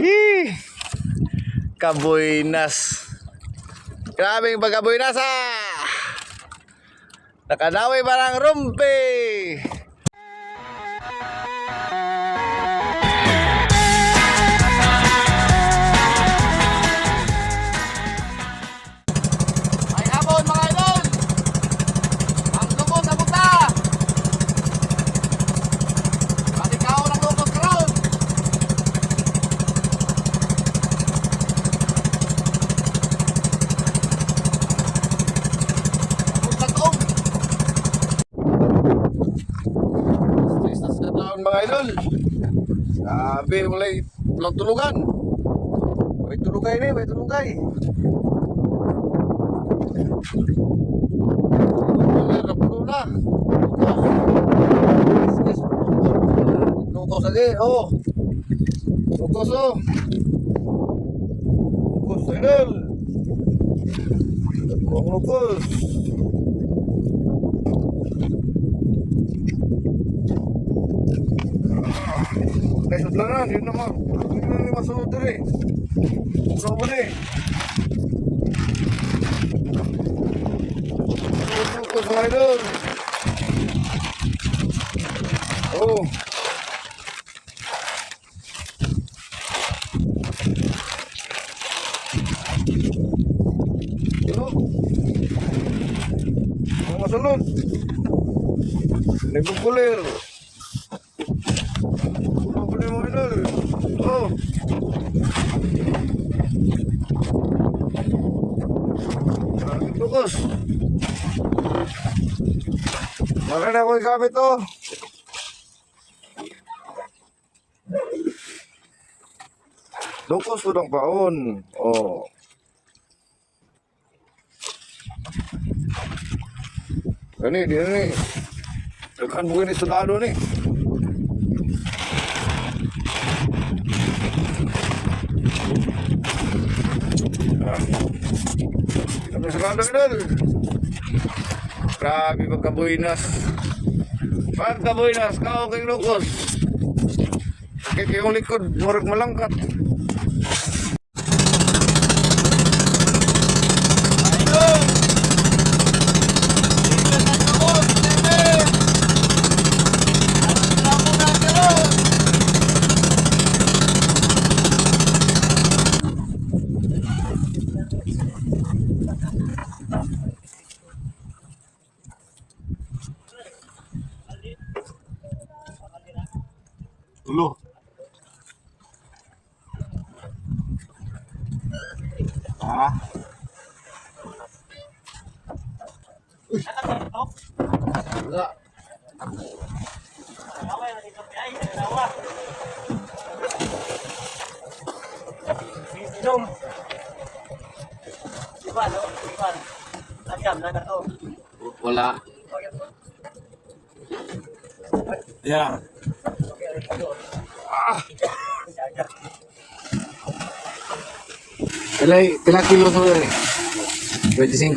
Hii! Kabuinas. Grabing pagkabuinas ah! Nakadawi parang rumpi. Ay hapon mga idol. Ang lubos sa buta. Pati kao ng lubos karon. Mga idol, sabi mulai tulugan. May tulugay ni, may tulugay. Napuno na. Lukos lagi, oh. Lukos oh. Lukos idol. Lukos. Ay, sudlanan, yun naman. Yun naman masunod din eh. Saan ba din? Lukos mga idol. Oh. Ito. Ang masunod. Nagpupulir. Oh. Lukos. Bakit ako ikamit to? Lukos udang paon. Oh. Ini dia nih. Tekan bukan ini sudado nih. Kami sarado idol. Grabe pagkabuinas. Pagkabuinas, kao kay Lukos. Sakit yung likod, murag malangkat. Loh. Ah. Enggak. Minum. Ivan. Tajam na ka to. Wala. Ya. Pila kilo sa ini? 25?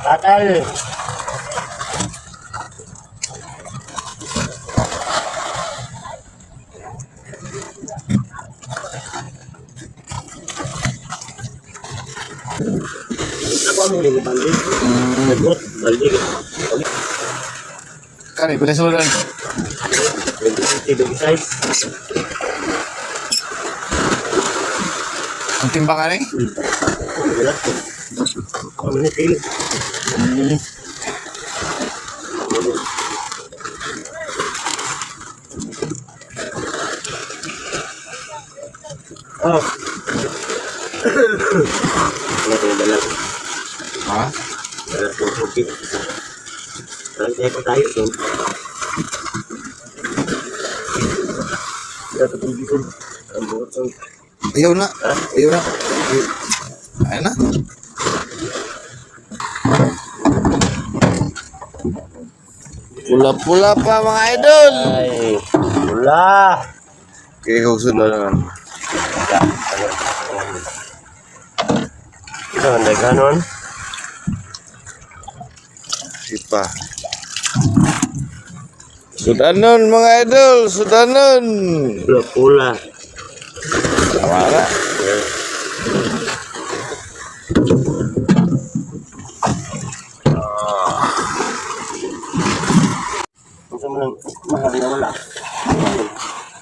Takal. Apa mau dibanding? Balik. Kani pila sudan? 20 size. Ang timbangan ni? Kami ni kilo. Oh. Dalam. Ha? Okay. Saya ko tayo doon. Ayaw na. Ayaw na. Ayaw na. Pula-pula pa mga idol. Ay, pula. Okay, husod na naman. Ito, hindi ganon. Sipa. Sudanon mga idol, sudanon. Pula-pula. Tama na. Kung sa mga mahal na wala.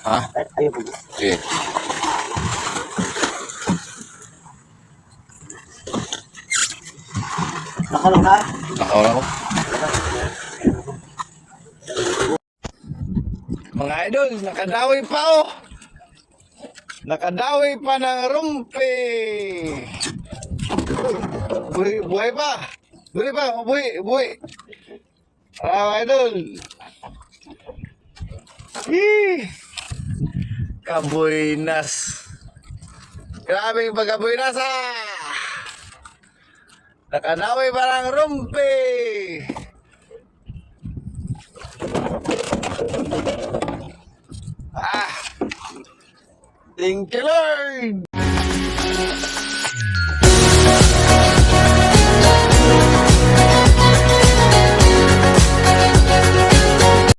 Ha? Ayaw po. Okay. Nakalong ka? Nakawala ko. Mga idol, nakadawi pa oh. Nakadawi pa ng rumpi. Buhay pa. Buhay pa, buhay. Mga idol. Kabuinas. Grabing pagkabuinas ah. Nakadawi pa ng rumpi. Thank you, Lord.